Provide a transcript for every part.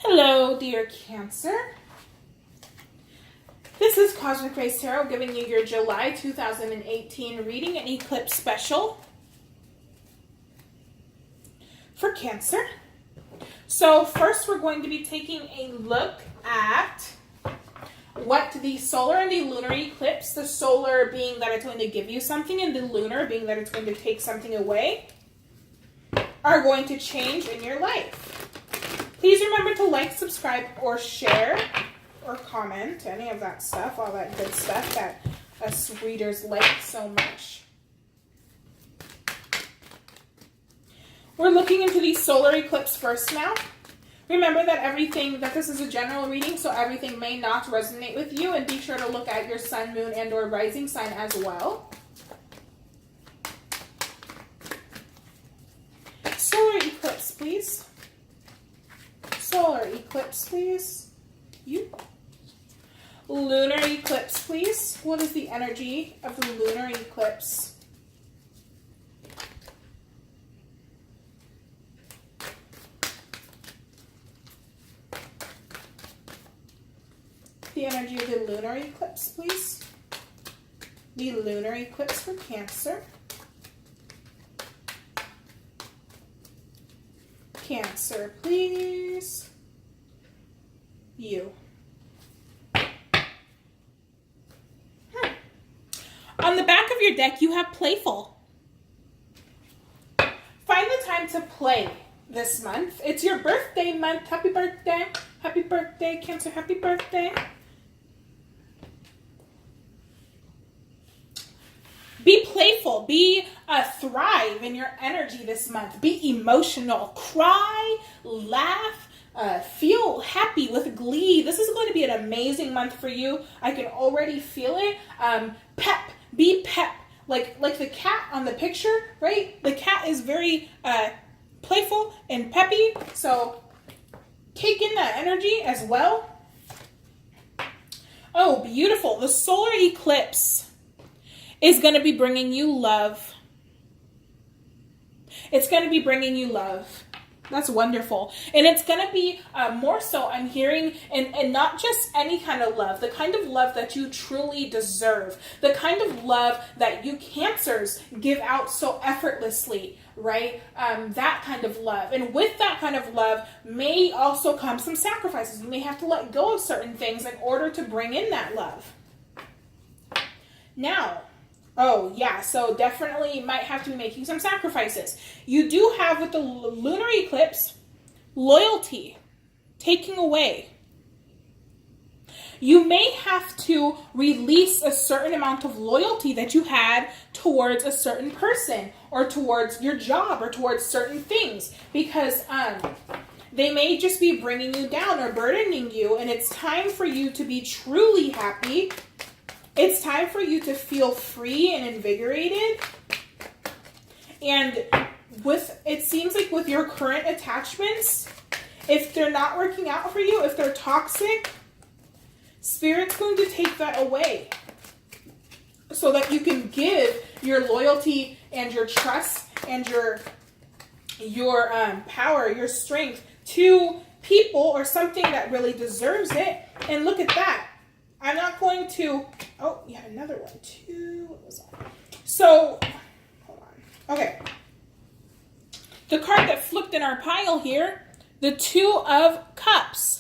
Hello, dear Cancer. This is Cozmicraystarot giving you your July 2018 reading and eclipse special for Cancer. So first we're going to be taking a look at what the solar and the lunar eclipse, the solar being that it's going to give you something and the lunar being that it's going to take something away, are going to change in your life. Please remember to like, subscribe, or share, or comment, any of that stuff, all that good stuff that us readers like so much. We're looking into the solar eclipse first now. Remember that this is a general reading, so everything may not resonate with you, and be sure to look at your sun, moon, and or rising sign as well. Solar eclipse, please. Solar eclipse, please. You. Lunar eclipse, please. What is the energy of the lunar eclipse? The energy of the lunar eclipse, please. The lunar eclipse for Cancer. Cancer, please. You. On the back of your deck, you have playful. Find the time to play this month. It's your birthday month. Happy birthday. Happy birthday, Cancer. Happy birthday. Be playful. Thrive in your energy this month. Be emotional. Cry, laugh, feel happy with glee. This is going to be an amazing month for you. I can already feel it. Pep. Be pep. Like the cat on the picture, right? The cat is very playful and peppy. So take in that energy as well. Oh, beautiful. The solar eclipse is going to be bringing you love. It's going to be bringing you love. That's wonderful. And it's going to be more so, I'm hearing, and not just any kind of love, the kind of love that you truly deserve, the kind of love that you Cancers give out so effortlessly, right? That kind of love. And with that kind of love may also come some sacrifices. You may have to let go of certain things in order to bring in that love. Now, oh, yeah, so definitely you might have to be making some sacrifices. You do have, with the lunar eclipse, loyalty taking away. You may have to release a certain amount of loyalty that you had towards a certain person, or towards your job, or towards certain things, because they may just be bringing you down or burdening you, and it's time for you to be truly happy. It's time for you to feel free and invigorated. And it seems like with your current attachments, if they're not working out for you, if they're toxic, Spirit's going to take that away so that you can give your loyalty and your trust and your power, your strength to people or something that really deserves it. And look at that. I'm not going to, oh, you had another one too. What was that? So, hold on. Okay. The card that flipped in our pile here, the Two of Cups.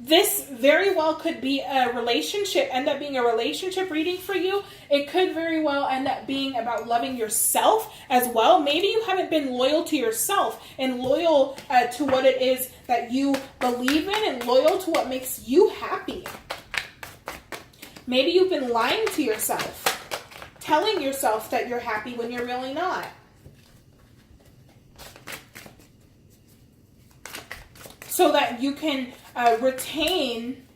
This very well could be a relationship, end up being a relationship reading for you. It could very well end up being about loving yourself as well. Maybe you haven't been loyal to yourself and loyal to what it is that you believe in, and loyal to what makes you happy. Maybe you've been lying to yourself, telling yourself that you're happy when you're really not. So that you can retain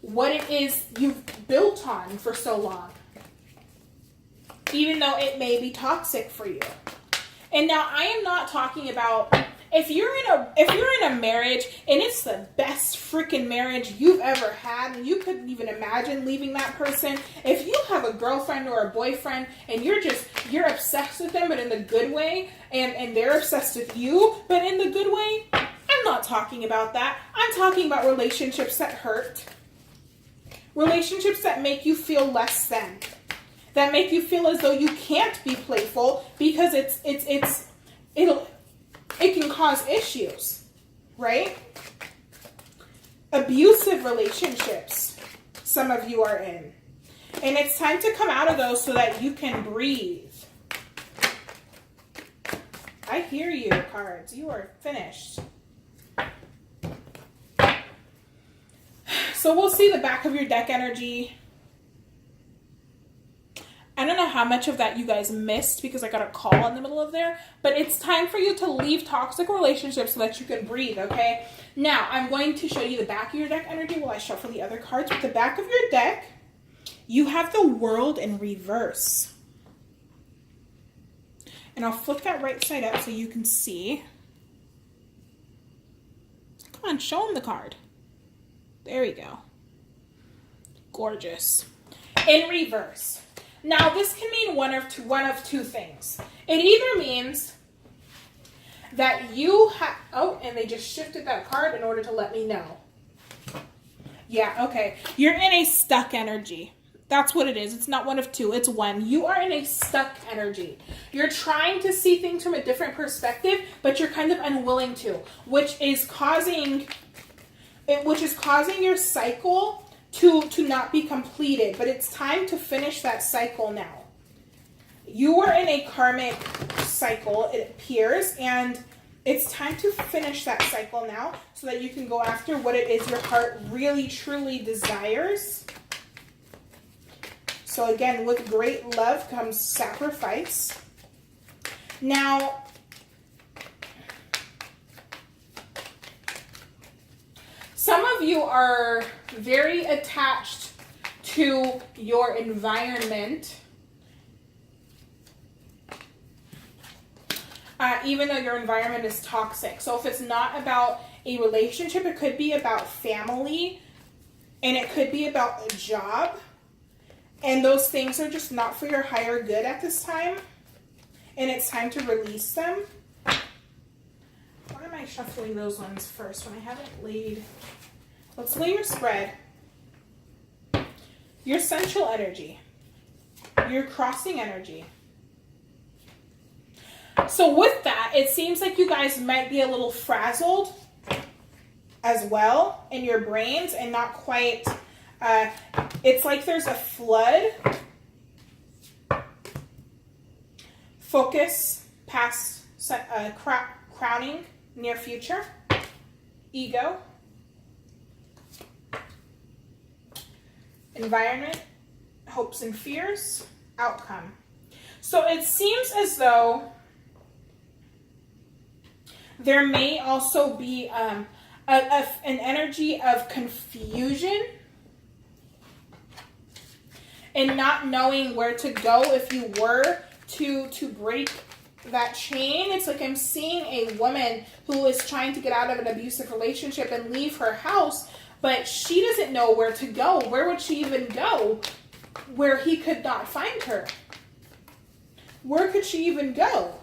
what it is you've built on for so long, even though it may be toxic for you. And now I am not talking about if you're in a marriage and it's the best freaking marriage you've ever had, and you couldn't even imagine leaving that person. If you have a girlfriend or a boyfriend and you're obsessed with them, but in the good way, and they're obsessed with you, but in the good way, I'm not talking about that. I'm talking about relationships that hurt. Relationships that make you feel less than. That make you feel as though you can't be playful because it can cause issues, right? Abusive relationships, some of you are in. And it's time to come out of those so that you can breathe. I hear you, cards. You are finished. So we'll see the back of your deck energy. I don't know how much of that you guys missed because I got a call in the middle of there, but it's time for you to leave toxic relationships so that you can breathe, okay? Now, I'm going to show you the back of your deck energy while I shuffle the other cards. With the back of your deck, you have the World in reverse. And I'll flip that right side up so you can see. Come on, show them the card. There we go. Gorgeous. In reverse. Now, this can mean one of two things. It either means that you have... Oh, and they just shifted that card in order to let me know. Yeah, okay. You're in a stuck energy. That's what it is. It's not one of two. It's one. You are in a stuck energy. You're trying to see things from a different perspective, but you're kind of unwilling to, which is causing your cycle to not be completed. But it's time to finish that cycle now. You are in a karmic cycle, it appears, and it's time to finish that cycle now so that you can go after what it is your heart really, truly desires. So again, with great love comes sacrifice. Now, some of you are very attached to your environment, even though your environment is toxic. So if it's not about a relationship, it could be about family, and it could be about a job. And those things are just not for your higher good at this time. And it's time to release them. Why am I shuffling those ones first when I haven't laid? Let's lay your spread. Your central energy. Your crossing energy. So with that, it seems like you guys might be a little frazzled as well in your brains and not quite... it's like there's a flood. Focus, past, crowning, near future, ego, environment, hopes and fears, outcome. So it seems as though there may also be an energy of confusion and not knowing where to go if you were to break that chain. It's like I'm seeing a woman who is trying to get out of an abusive relationship and leave her house, but she doesn't know where to go. Where would she even go where he could not find her? Where could she even go?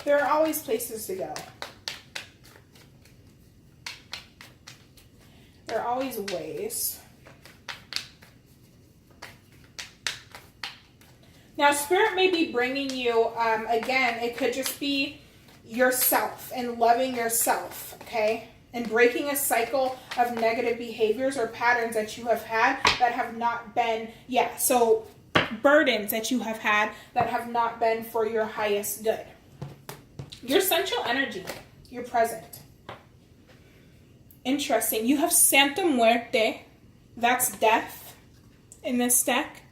There are always places to go. There are always ways. Now, Spirit may be bringing you, again, it could just be yourself and loving yourself, okay? And breaking a cycle of negative behaviors or patterns that you have had that have not been, so burdens that you have had that have not been for your highest good. Your central energy, your present. Interesting. You have Santa Muerte. That's death in this deck.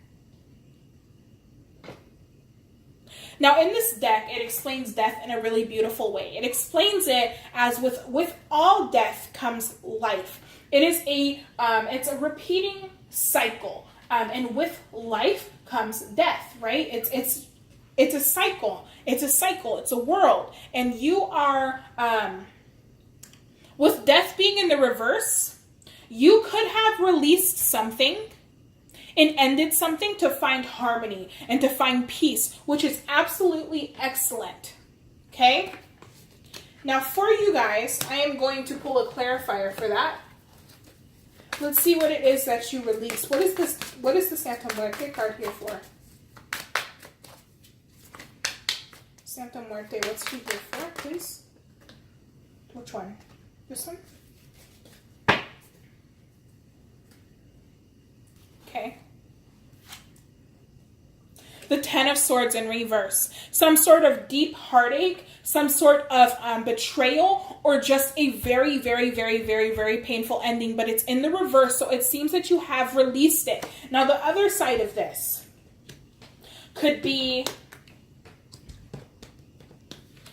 Now, in this deck, it explains death in a really beautiful way. It explains it as with all death comes life. It is it's a repeating cycle, and with life comes death. Right? It's a cycle. It's a cycle. It's a world, and you are with death being in the reverse. You could have released something, and ended something to find harmony and to find peace, which is absolutely excellent. Okay? Now for you guys, I am going to pull a clarifier for that. Let's see what it is that you release. What is this? What is the Santa Muerte card here for? Santa Muerte, what's she here for, please? Which one? This one? Okay. The Ten of Swords in reverse. Some sort of deep heartache, some sort of betrayal, or just a very, very, very, very, very painful ending, but it's in the reverse, so it seems that you have released it. Now, the other side of this could be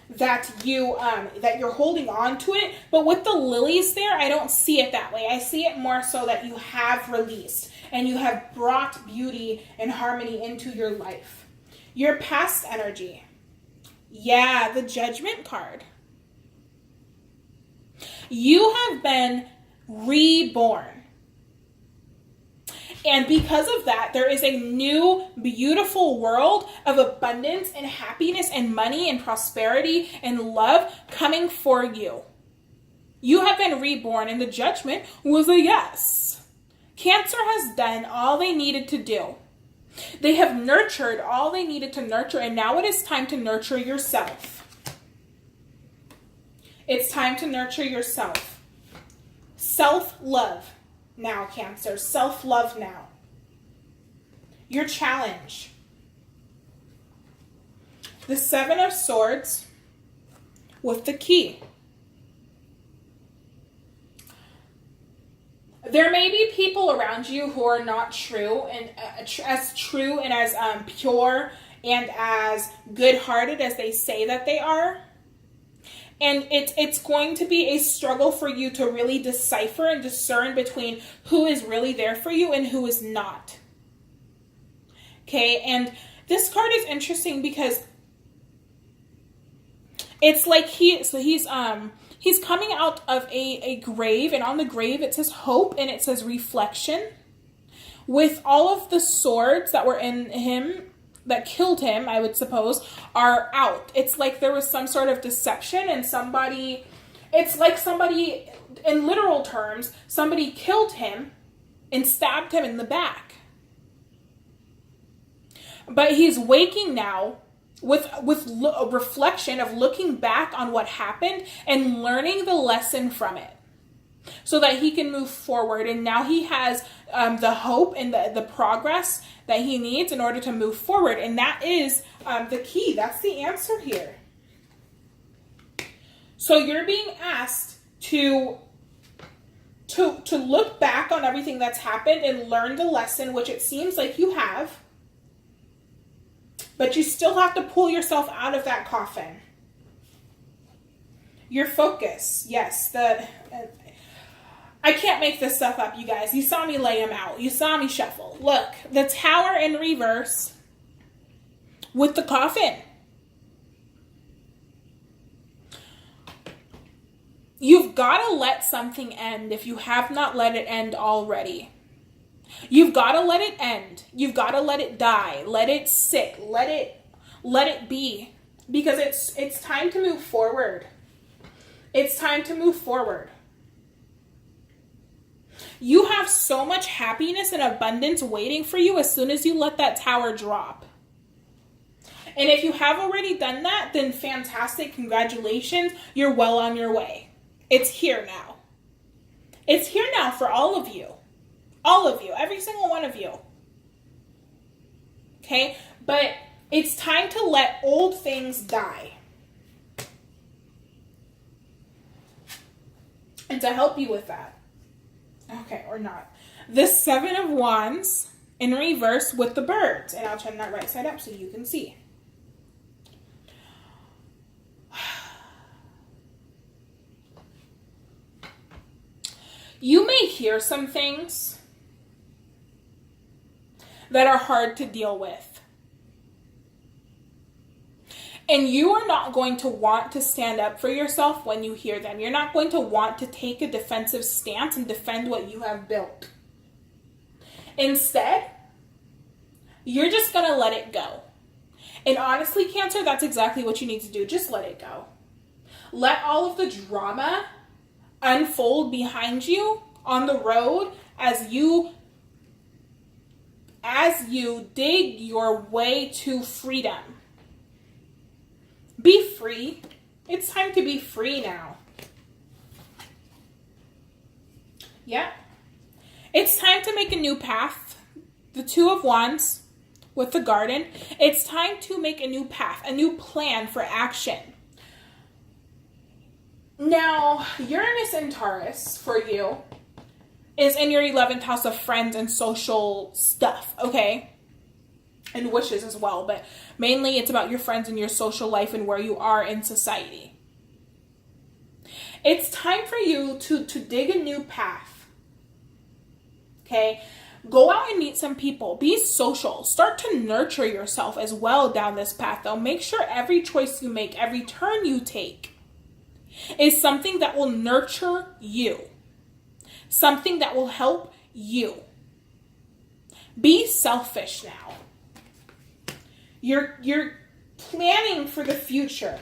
that you're holding on to it, but with the lilies there, I don't see it that way. I see it more so that you have released and you have brought beauty and harmony into your life. Your past energy. Yeah, the Judgment card. You have been reborn. And because of that, there is a new, beautiful world of abundance and happiness and money and prosperity and love coming for you. You have been reborn, and the Judgment was a yes. Cancer has done all they needed to do. They have nurtured all they needed to nurture, and now it is time to nurture yourself. It's time to nurture yourself. Self-love. Now, Cancer, self-love now. Your challenge. The Seven of Swords with the key. There may be people around you who are not true and as true and as pure and as good-hearted as they say that they are. And it's going to be a struggle for you to really decipher and discern between who is really there for you and who is not. Okay, and this card is interesting because it's like he's coming out of a grave, and on the grave it says hope and it says reflection. With all of the swords that were in him, that killed him, I would suppose, are out. It's like there was some sort of deception and it's like somebody, in literal terms, somebody killed him and stabbed him in the back. But he's waking now with a reflection of looking back on what happened and learning the lesson from it, so that he can move forward. And now he has the hope and the progress that he needs in order to move forward. And that is the key. That's the answer here. So you're being asked to look back on everything that's happened and learn the lesson, which it seems like you have. But you still have to pull yourself out of that coffin. Your focus. Yes, I can't make this stuff up, you guys. You saw me lay them out. You saw me shuffle. Look, the Tower in reverse with the coffin. You've got to let something end if you have not let it end already. You've got to let it end. You've got to let it die. Let it sit. Let it be. Because it's time to move forward. It's time to move forward. You have so much happiness and abundance waiting for you as soon as you let that tower drop. And if you have already done that, then fantastic. Congratulations. You're well on your way. It's here now. It's here now for all of you. All of you. Every single one of you. Okay? But it's time to let old things die. And to help you with that. Okay, or not. The Seven of Wands in reverse with the birds. And I'll turn that right side up so you can see. You may hear some things that are hard to deal with. And you are not going to want to stand up for yourself when you hear them. You're not going to want to take a defensive stance and defend what you have built. Instead, You're just going to let it go. And honestly, Cancer, that's exactly what you need to do. Just let it go. Let all of the drama unfold behind you on the road as you dig your way to freedom. Be free. It's time to be free now. Yeah. It's time to make a new path. The Two of Wands with the Garden. It's time to make a new path, a new plan for action. Now, Uranus in Taurus for you is in your 11th house of friends and social stuff, okay? And wishes as well, but mainly it's about your friends and your social life and where you are in society. It's time for you to dig a new path, okay? Go out and meet some people. Be social. Start to nurture yourself as well down this path, though. Make sure every choice you make, every turn you take is something that will nurture you. Something that will help you. Be selfish now. You're planning for the future.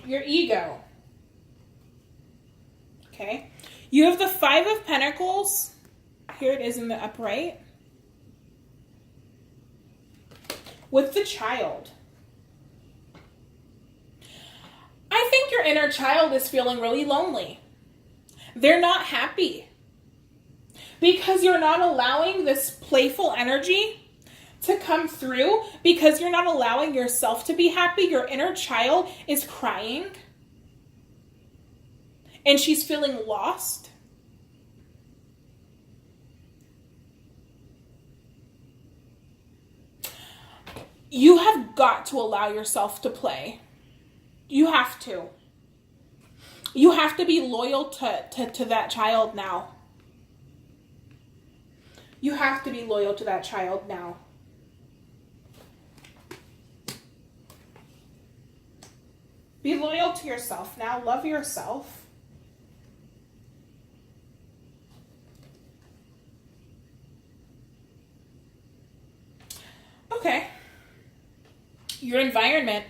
Your ego. Okay? You have the Five of Pentacles. Here it is in the upright. With the Child. I think your inner child is feeling really lonely. They're not happy. Because you're not allowing this playful energy to come through. Because you're not allowing yourself to be happy. Your inner child is crying. And she's feeling lost. You have got to allow yourself to play. You have to. You have to be loyal to that child now. You have to be loyal to that child now. Be loyal to yourself now. Love yourself. Okay. Your environment.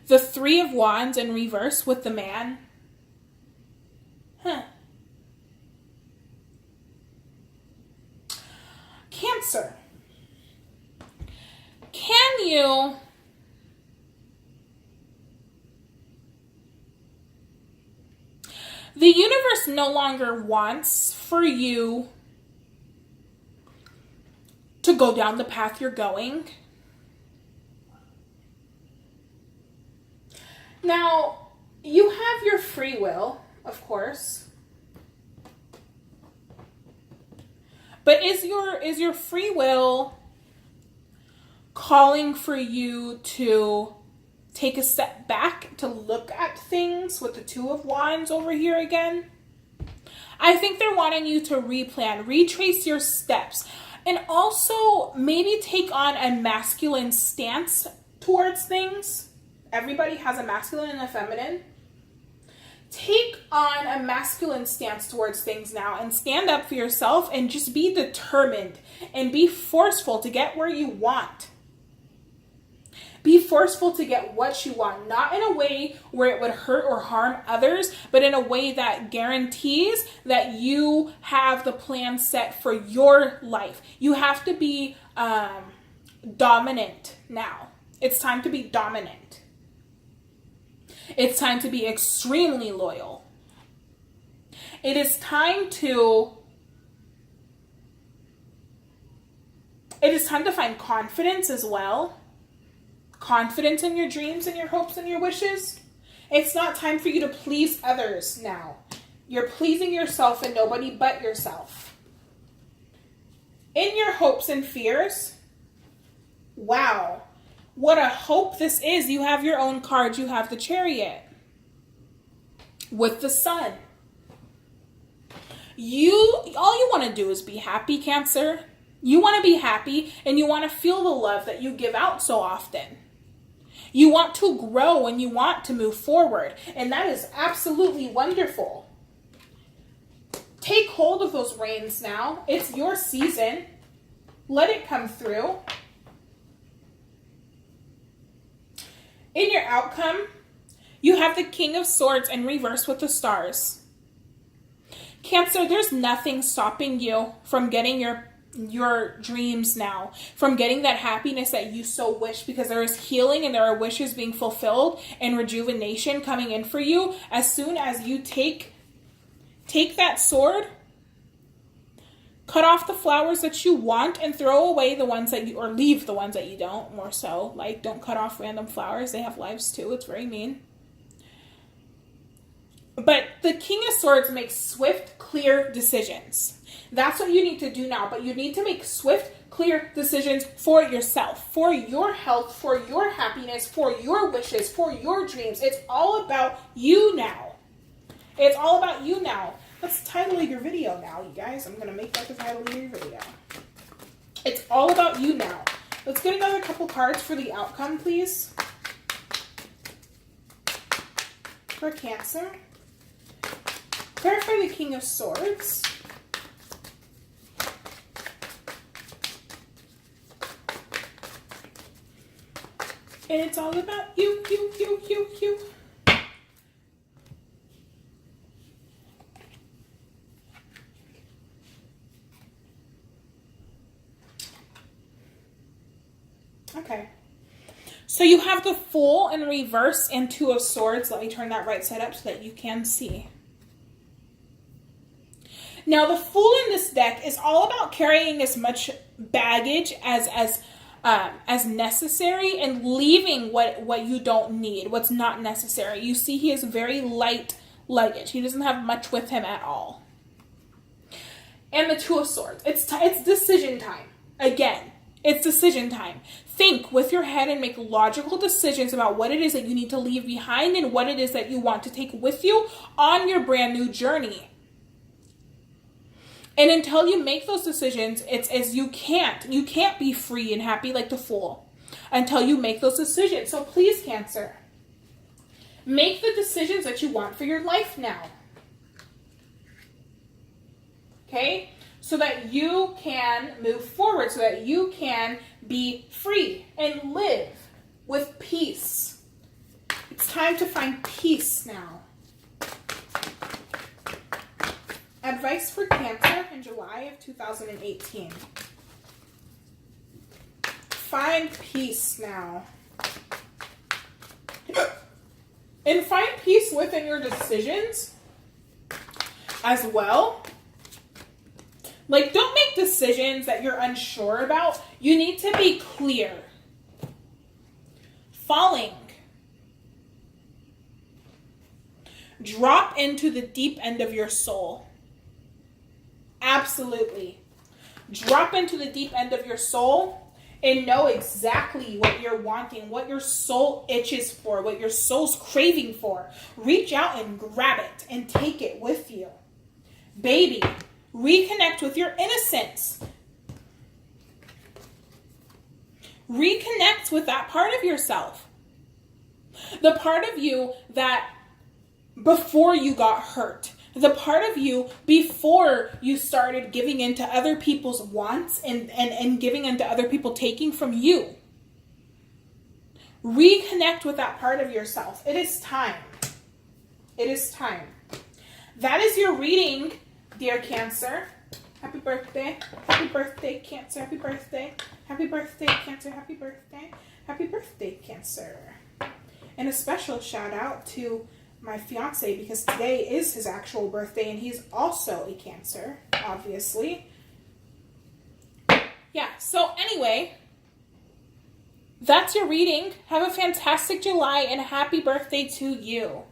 The Three of Wands in reverse with the Man. Cancer. Can you the universe no longer wants for you to go down the path you're going. Now, you have your free will, of course. But is your free will calling for you to take a step back to look at things with the Two of Wands over here again? I think they're wanting you to replan, retrace your steps, and also maybe take on a masculine stance towards things. Everybody has a masculine and a feminine. Take on a masculine stance towards things now and stand up for yourself and just be determined and be forceful to get where you want. Be forceful to get what you want, not in a way where it would hurt or harm others, but in a way that guarantees that you have the plan set for your life. You have to be dominant now. It's time to be dominant. It's time to be extremely loyal. It is time to find confidence as well. Confidence in your dreams and your hopes and your wishes. It's not time for you to please others now. You're pleasing yourself and nobody but yourself. In your hopes and fears, wow. What a hope this is. You have your own card. You have the Chariot with the Sun. All you want to do is be happy, Cancer. You want to be happy and you want to feel the love that you give out so often. You want to grow and you want to move forward. And that is absolutely wonderful. Take hold of those reins now. It's your season. Let it come through. In your outcome, you have the King of Swords in reverse with the stars. Cancer, there's nothing stopping you from getting your dreams now, from getting that happiness that you so wish, because there is healing and there are wishes being fulfilled and rejuvenation coming in for you as soon as you take that sword, cut off the flowers that you want and throw away the ones that you, or leave the ones that you don't, more so. Like, don't cut off random flowers. They have lives too. It's very mean. But the King of Swords makes swift, clear decisions. That's what you need to do now. But you need to make swift, clear decisions for yourself, for your health, for your happiness, for your wishes, for your dreams. It's all about you now. It's all about you now. That's the title of your video now, you guys. I'm going to make that the title of your video. It's all about you now. Let's get another couple cards for the outcome, please. For Cancer. Clarify the King of Swords. And it's all about you. Okay. So you have the Fool in reverse and Two of Swords. Let me turn that right side up so that you can see. Now, the Fool in this deck is all about carrying as much baggage as necessary and leaving what you don't need, what's not necessary. You see, he is very light luggage. He doesn't have much with him at all. And the Two of Swords. It's decision time. Again, it's decision time. Think with your head and make logical decisions about what it is that you need to leave behind and what it is that you want to take with you on your brand new journey. And until you make those decisions, you can't be free and happy like the Fool until you make those decisions. So please, Cancer, make the decisions that you want for your life now. Okay? So that you can move forward, so that you can be free and live with peace. It's time to find peace now. Advice for Cancer in July of 2018. Find peace now. And find peace within your decisions as well. Like, don't make decisions that you're unsure about. You need to be clear. Falling. Drop into the deep end of your soul. Absolutely. Drop into the deep end of your soul and know exactly what you're wanting, what your soul itches for, what your soul's craving for. Reach out and grab it and take it with you. Baby, reconnect with your innocence. Reconnect with that part of yourself. The part of you that before you got hurt. The part of you before you started giving into other people's wants and giving into other people taking from you. Reconnect with that part of yourself. It is time. It is time. That is your reading, dear Cancer. Happy birthday. Happy birthday, Cancer. Happy birthday. Happy birthday, Cancer. Happy birthday. Happy birthday, Cancer. And a special shout out to my fiance, because today is his actual birthday and he's also a Cancer, obviously. Yeah, so anyway, that's your reading. Have a fantastic July and happy birthday to you.